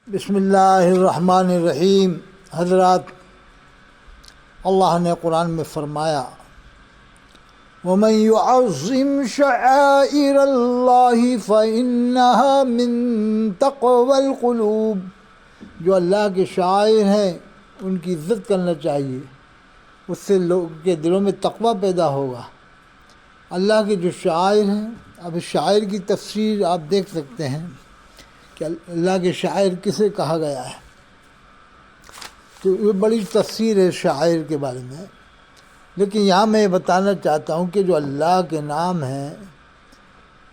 بسم اللہ الرحمن الرحیم۔ حضرات، اللہ نے قرآن میں فرمایا وَمَن يُعَظِّمْ شَعَائِرَ اللَّهِ فَإِنَّهَا مِن تَقْوَى الْقُلُوبِ، جو اللہ کے شاعر ہیں ان کی عزت کرنا چاہیے، اس سے لوگوں کے دلوں میں تقوی پیدا ہوگا۔ اللہ کے جو شاعر ہیں، اب اس شاعر کی تفسیر آپ دیکھ سکتے ہیں کہ اللہ کے شاعر کسے کہا گیا ہے، تو یہ بڑی تفسیر ہے شاعر کے بارے میں۔ لیکن یہاں میں یہ بتانا چاہتا ہوں کہ جو اللہ کے نام ہیں،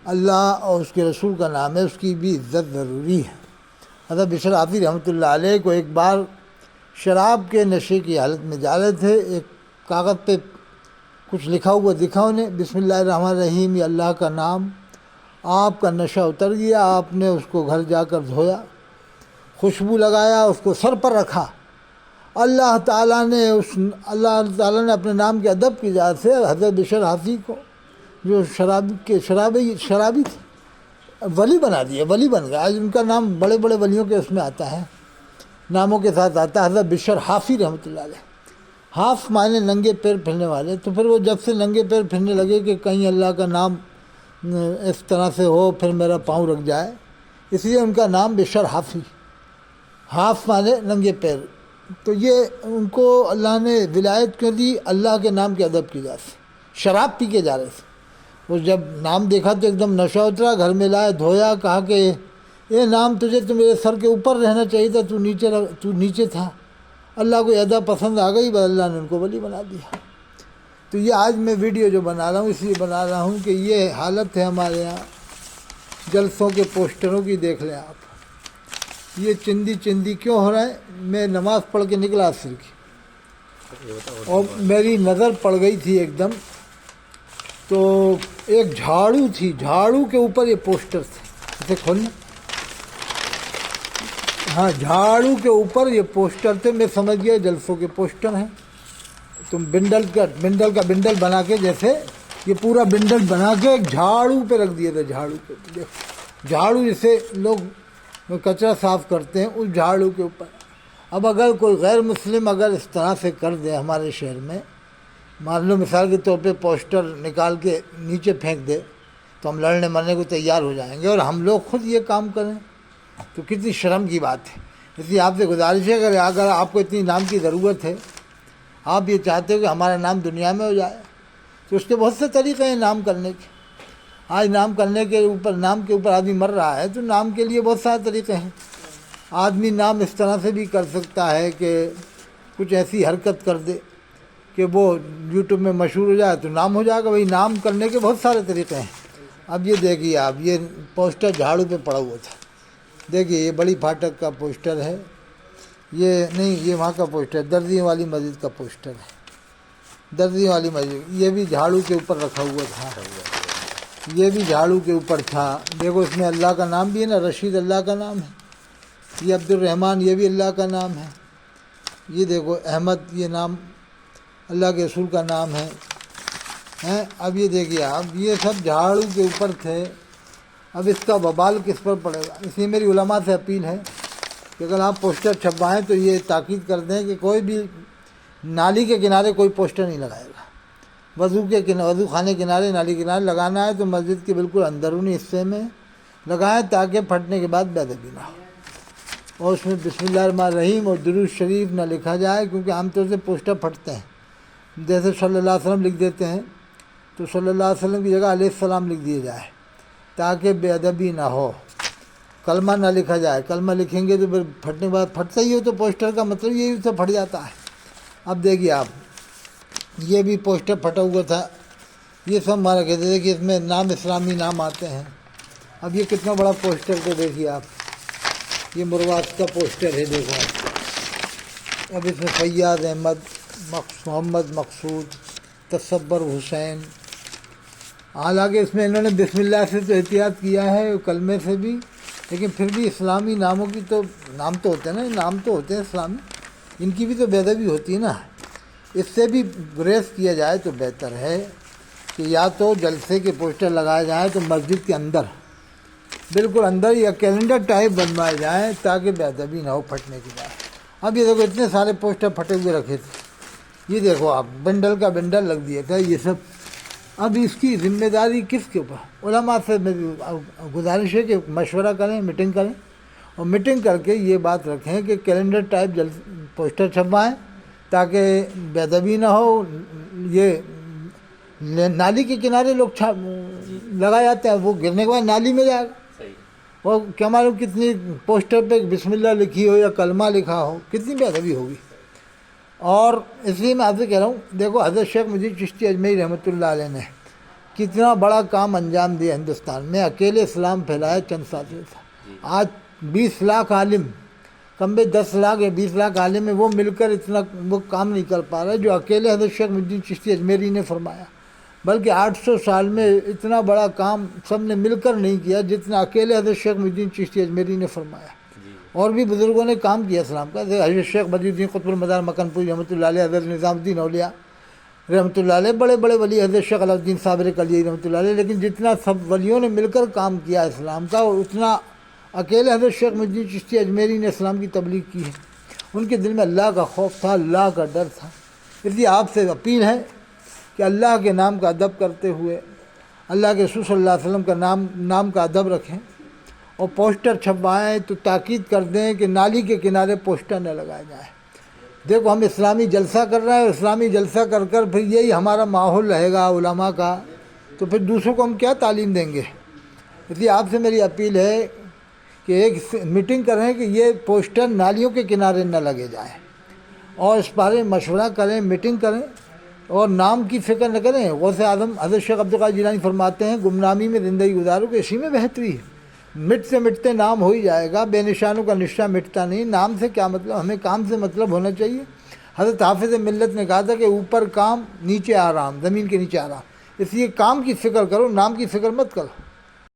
اللہ اور اس کے رسول کا نام ہے، اس کی بھی عزت ضروری ہے۔ حضرت بشر حافظ رحمۃ اللہ علیہ کو ایک بار شراب کے نشے کی حالت میں جا رہے تھے، ایک کاغذ پہ کچھ لکھا ہوا دکھا انہیں، بسم اللہ الرحمن الرحیم، یہ اللہ کا نام۔ آپ کا نشہ اتر گیا، آپ نے اس کو گھر جا کر دھویا، خوشبو لگایا، اس کو سر پر رکھا۔ اللہ تعالیٰ نے اپنے نام کے ادب کی وجہ سے حضرت بشر حافظ کو، جو شرابی تھے، ولی بنا دیا، ولی بن گیا۔ آج ان کا نام بڑے بڑے ولیوں کے اس میں آتا ہے، ناموں کے ساتھ آتا ہے، حضرت بشر حافظ رحمۃ اللہ علیہ۔ حاف معنی ننگے پیر پھرنے والے، تو پھر وہ جب سے ننگے پیر پھرنے لگے کہ کہیں اللہ کا نام اس طرح سے ہو پھر میرا پاؤں رک جائے، اس لیے ان کا نام بشر حافظ، حاف معنی ننگے پیر۔ تو یہ ان کو اللہ نے ولایت کیوں دی؟ اللہ کے نام کے ادب کی وجہ سے۔ شراب پی کے جا رہے تھے، وہ جب نام دیکھا تو ایک دم نشہ اترا، گھر میں لائے، دھویا، کہا کہ یہ نام تجھے تو میرے سر کے اوپر رہنا چاہیے تھا، تو نیچے تھا۔ اللہ کو یہ ادا پسند آ گئی، بس اللہ نے ان کو ولی بنا دیا۔ تو یہ آج میں ویڈیو جو بنا رہا ہوں اس لیے بنا رہا ہوں کہ یہ حالت ہے ہمارے یہاں جلسوں کے پوسٹروں کی۔ دیکھ لیں آپ، یہ چندی کیوں ہو رہا ہے؟ میں نماز پڑھ کے نکلا عصر کی، اور میری نظر پڑ گئی تھی ایک دم، تو ایک جھاڑو تھی، جھاڑو کے اوپر یہ پوسٹر تھے، اسے کھولنا، ہاں جھاڑو کے اوپر یہ پوسٹر تھے۔ میں سمجھ گیا جلسوں کے پوسٹر ہیں۔ تم بنڈل کا بنڈل بنا کے، جیسے یہ پورا بنڈل بنا کے ایک جھاڑو پہ رکھ دیا تھا، جھاڑو پہ دیکھو، جھاڑو جسے لوگ کچرا صاف کرتے ہیں، اس جھاڑو کے اوپر۔ اب اگر کوئی غیر مسلم اگر اس طرح سے کر دے ہمارے شہر میں، مان لو مثال کے طور پہ پوسٹر نکال کے نیچے پھینک دے، تو ہم لڑنے مرنے کو تیار ہو جائیں گے، اور ہم لوگ خود یہ کام کریں تو کتنی شرم کی بات ہے۔ اس لیے آپ سے گزارش ہے، اگر آپ کو اتنی نام کی ضرورت ہے، آپ یہ چاہتے ہو کہ ہمارا نام دنیا میں ہو جائے، تو اس کے بہت سے طریقے ہیں نام کرنے کے۔ آج نام کرنے کے اوپر، نام کے اوپر آدمی مر رہا ہے، تو نام کے لیے بہت سارے طریقے ہیں۔ آدمی نام اس طرح سے بھی کر سکتا ہے کہ کچھ ایسی حرکت کر دے کہ وہ یوٹیوب میں مشہور ہو جائے تو نام ہو جائے گا۔ وہی نام کرنے کے بہت سارے طریقے ہیں۔ اب یہ دیکھیے آپ، یہ پوسٹر جھاڑو پہ پڑا ہوا تھا، دیکھیے یہ بڑی پھاٹک کا پوسٹر ہے، یہ نہیں، یہ وہاں کا پوسٹر، درزیوں والی مسجد کا پوسٹر ہے، درزیوں والی مسجد۔ یہ بھی جھاڑو کے اوپر رکھا ہوا تھا، یہ بھی جھاڑو کے اوپر تھا۔ دیکھو اس میں اللہ کا نام بھی ہے نا، رشید اللہ کا نام ہے، یہ عبد الرحمن یہ بھی اللہ کا نام ہے، یہ دیکھو احمد یہ نام اللہ کے رسول کا نام ہے۔ اب یہ دیکھیے اب یہ سب جھاڑو کے اوپر تھے۔ اب اس کا وبال کس پر پڑے گا؟ اس لیے میری علماء سے اپیل ہے کہ اگر آپ پوسٹر چھپوائیں تو یہ تاکید کر دیں کہ کوئی بھی نالی کے کنارے کوئی پوسٹر نہیں لگائے گا۔ وضو خانے کنارے، نالی کنارے لگانا ہے تو مسجد کے بالکل اندرونی حصے میں لگائیں، تاکہ پھٹنے کے بعد بے ادبی نہ ہو، اور اس میں بسم اللہ الرحمن الرحیم اور درود شریف نہ لکھا جائے، کیونکہ عام طور سے پوسٹر پھٹتے ہیں۔ جیسے صلی اللہ علیہ وسلم لکھ دیتے ہیں، تو صلی اللہ علیہ وسلم کی جگہ علیہ السلام لکھ دیا جائے تاکہ بے ادبی نہ ہو۔ کلمہ نہ لکھا جائے، کلمہ لکھیں گے تو پھر پھٹنے کے بعد پھٹتا ہی ہو، تو پوسٹر کا مطلب یہی تو پھٹ جاتا ہے۔ اب دیکھیے آپ، یہ بھی پوسٹر پھٹا ہوا تھا، یہ سب مارا کہتے تھے کہ اس میں نام اسلامی نام آتے ہیں۔ اب یہ کتنا بڑا پوسٹر تو دیکھیے آپ، یہ مروات کا پوسٹر ہے، دیکھو آپ۔ اب اس میں فیاض احمد، محمد مقصود، تصبر حسین، حالانکہ اس میں انہوں نے بسم اللہ سے تو احتیاط کیا ہے، کلمے سے بھی، لیکن پھر بھی اسلامی ناموں کی تو نام تو ہوتے ہیں نا، نام تو ہوتے ہیں اسلامی، ان کی بھی تو بے ادبی ہوتی ہے نا۔ اس سے بھی گریز کیا جائے تو بہتر ہے کہ یا تو جلسے کے پوسٹر لگائے جائیں تو مسجد کے اندر، بالکل اندر یا کیلنڈر ٹائپ بنوائے جائیں تاکہ بے ادبی نہ ہو پھٹنے کی بات. اب یہ دیکھو اتنے سارے پوسٹر پھٹے ہوئے رکھے تھے، یہ دیکھو آپ بنڈل کا بنڈل رکھ دیا تھا یہ سب. اب اس کی ذمہ داری کس کے اوپر؟ علماء سے میری گزارش ہے کہ مشورہ کریں، میٹنگ کریں، اور میٹنگ کر کے یہ بات رکھیں کہ کیلنڈر ٹائپ پوسٹر چھپوائیں تاکہ بے ادبی نہ ہو. یہ نالی کے کنارے لوگ لگا جاتے ہیں، وہ گرنے کے بعد نالی میں جائے گا. اور کیا معلوم کتنی پوسٹر پہ بسم اللہ لکھی ہو یا کلمہ لکھا ہو، کتنی بے ادبی ہوگی. اور اس لیے میں آپ سے کہہ رہا ہوں، دیکھو حضرت شیخ مجید چشتی اجمیری رحمۃ اللہ علیہ نے کتنا بڑا کام انجام دیا ہندوستان میں، اکیلے اسلام پھیلایا چند ساتھی تھا. آج 20 لاکھ عالم، کم بے 10 لاکھ یا 20 لاکھ عالم میں وہ مل کر اتنا وہ کام نہیں کر پا رہے جو اکیلے حضرت شیخ مجید چشتی اجمیری نے فرمایا. بلکہ 800 سال میں اتنا بڑا کام سب نے مل کر نہیں کیا جتنا اکیلے حضرت شیخ مجید الدین چشتی اجمیری نے فرمایا. اور بھی بزرگوں نے کام کیا اسلام کا، حضرت شیخ بدی الدین قطب المدار مکن پوری رحمۃ اللہ علیہ، حضرت نظام الدین اولیاء رحمۃ اللہ علیہ، بڑے بڑے ولی، حضرت شیخ علاؤ الدین صابر کلیئی رحمۃ اللہ علیہ. لیکن جتنا سب ولیوں نے مل کر کام کیا اسلام کا، اور اتنا اکیلے حضرت شیخ مجید الدین چشتی اجمیری نے اسلام کی تبلیغ کی ہے. ان کے دل میں اللہ کا خوف تھا، اللہ کا ڈر تھا. اس لیے آپ سے اپیل ہے کہ اللہ کے نام کا ادب کرتے ہوئے اللہ کے رسول صلی اللہ علیہ وسلم کا نام کا ادب رکھیں، اور پوسٹر چھپوائیں تو تاکید کر دیں کہ نالی کے کنارے پوسٹر نہ لگائے جائیں. دیکھو ہم اسلامی جلسہ کر رہے ہیں، اسلامی جلسہ کر کر پھر یہی ہمارا ماحول رہے گا علماء کا، تو پھر دوسروں کو ہم کیا تعلیم دیں گے. اس لیے آپ سے میری اپیل ہے کہ ایک میٹنگ کریں کہ یہ پوسٹر نالیوں کے کنارے نہ لگے جائیں، اور اس بارے میں مشورہ کریں، میٹنگ کریں، اور نام کی فکر نہ کریں. غوث اعظم حضرت شیخ عبد القادر جیلانی فرماتے ہیں گمنامی میں زندگی گزارو کہ اسی میں بہتری ہے. مٹ سے مٹتے نام ہو ہی جائے گا، بے نشانوں کا نشہ مٹتا نہیں. نام سے کیا مطلب، ہمیں کام سے مطلب ہونا چاہیے. حضرت حافظ ملت نے کہا تھا کہ اوپر کام نیچے آرام، زمین کے نیچے آرام. اس لیے کام کی فکر کرو، نام کی فکر مت کرو.